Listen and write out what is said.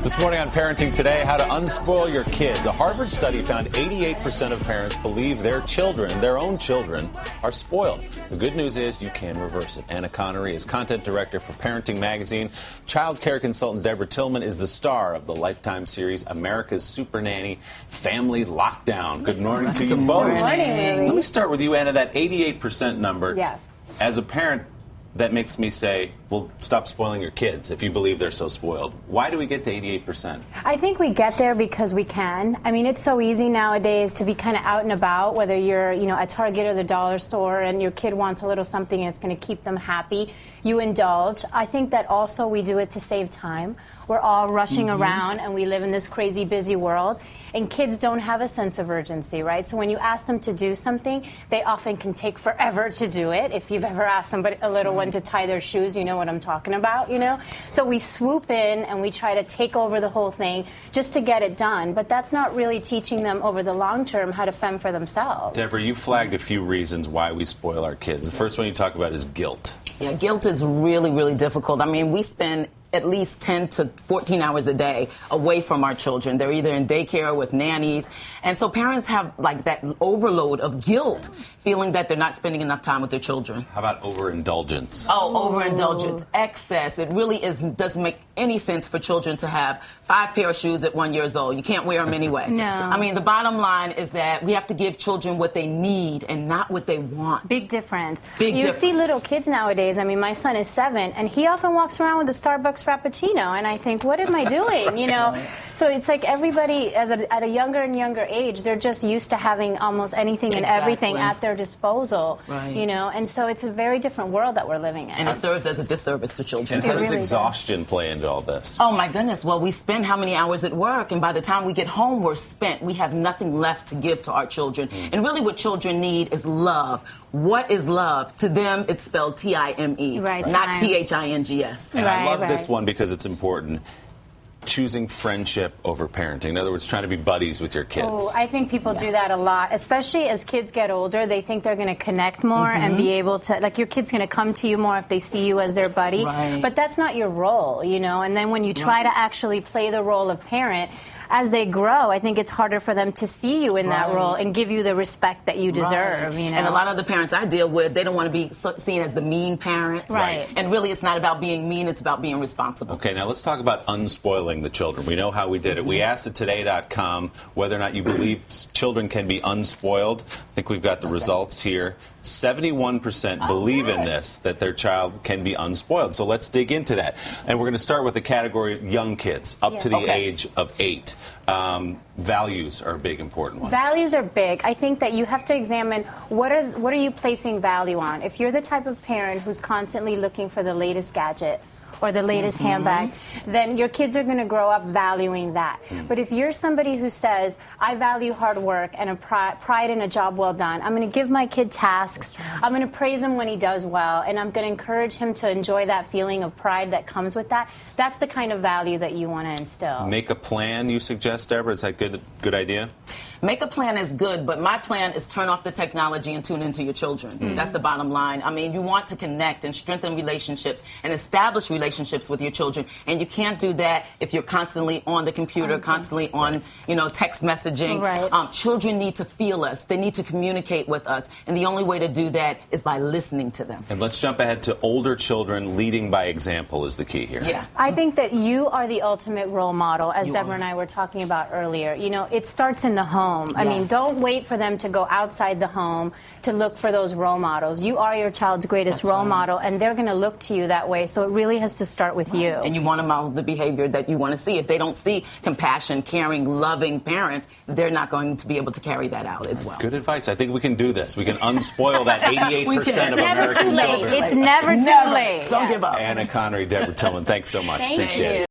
This morning on Parenting Today, how to unspoil your kids. A Harvard study found 88% of parents believe their children, their own children, are spoiled. The good news is you can reverse it. Anna Connery is content director for Parenting Magazine. Childcare consultant Deborah Tillman is the star of the Lifetime series America's Super Nanny Family Lockdown. Good morning to you both. Good morning. Let me start with you, Anna. That 88% number. Yeah. As a parent, that makes me say, well, stop spoiling your kids if you believe they're so spoiled. Why do we get to 88%? I think we get there because we can. I mean, it's so easy nowadays to be kind of out and about, whether you're, at Target or the dollar store and your kid wants a little something and it's going to keep them happy. You indulge. I think that also we do it to save time. We're all rushing around and we live in this crazy busy world. And kids don't have a sense of urgency, right? So when you ask them to do something, they often can take forever to do it. If you've ever asked somebody, a little one, to tie their shoes, you know what I'm talking about, So we swoop in and we try to take over the whole thing just to get it done. But that's not really teaching them over the long term how to fend for themselves. Deborah, you flagged a few reasons why we spoil our kids. The first one you talk about is guilt. Yeah, guilt is really, really difficult. I mean, we spend at least 10 to 14 hours a day away from our children. They're either in daycare or with nannies. And so parents have like that overload of guilt, feeling that they're not spending enough time with their children. How about overindulgence? Oh, overindulgence, excess. It really doesn't make any sense for children to have 5 pair of shoes at 1 year old. You can't wear them anyway. No. I mean, the bottom line is that we have to give children what they need and not what they want. Big difference. You see little kids nowadays. I mean, my son is 7, and he often walks around with a Starbucks Frappuccino, and I think, what am I doing? So it's like everybody, at a younger and younger age, they're just used to having almost anything and everything at their disposal. Right. And so it's a very different world that we're living in. And it serves as a disservice to children. And how does exhaustion play into all this? Oh, my goodness. Well, we spend how many hours at work, and by the time we get home, we're spent. We have nothing left to give to our children. And really what children need is love. What is love? To them, it's spelled T-I-M-E, right, not T-H-I-N-G-S. And I love this one because it's important. Choosing friendship over parenting. In other words, trying to be buddies with your kids. Oh, I think people do that a lot, especially as kids get older. They think they're going to connect more and be able to, like, your kid's going to come to you more if they see you as their buddy. Right. But that's not your role, And then when you try to actually play the role of parent, as they grow, I think it's harder for them to see you in that role and give you the respect that you deserve, And a lot of the parents I deal with, they don't want to be seen as the mean parent. Right. And really, it's not about being mean, it's about being responsible. Okay, now let's talk about unspoiling the children. We know how we did it. We asked at today.com whether or not you believe children can be unspoiled. I think we've got the results here. 71% believe in this, that their child can be unspoiled. So let's dig into that. And we're going to start with the category of young kids, up to the age of 8. Values are a big important one. Values are big. I think that you have to examine what are you placing value on. If you're the type of parent who's constantly looking for the latest gadget or the latest handbag, then your kids are going to grow up valuing that. But if you're somebody who says, I value hard work and a pride in a job well done, I'm going to give my kid tasks, I'm going to praise him when he does well, and I'm going to encourage him to enjoy that feeling of pride that comes with that, that's the kind of value that you want to instill. Make a plan, you suggest, Deborah? Is that good idea? Make a plan is good, but my plan is turn off the technology and tune into your children. That's the bottom line. I mean, you want to connect and strengthen relationships and establish relationships with your children, and you can't do that if you're constantly on the computer, constantly on, text messaging. Right. Children need to feel us. They need to communicate with us, and the only way to do that is by listening to them. And let's jump ahead to older children. Leading by example is the key here. Yeah. I think that you are the ultimate role model, as Deborah and I were talking about earlier. It starts in the home. I mean, don't wait for them to go outside the home to look for those role models. You are your child's greatest role model, and they're going to look to you that way. So it really has to start with you. And you want to model the behavior that you want to see. If they don't see compassion, caring, loving parents, they're not going to be able to carry that out as well. Good advice. I think we can do this. We can unspoil that 88% of American children. It's never too late. Don't give up. Anna Connery, Deborah Tillman, thanks so much. Thank Appreciate it.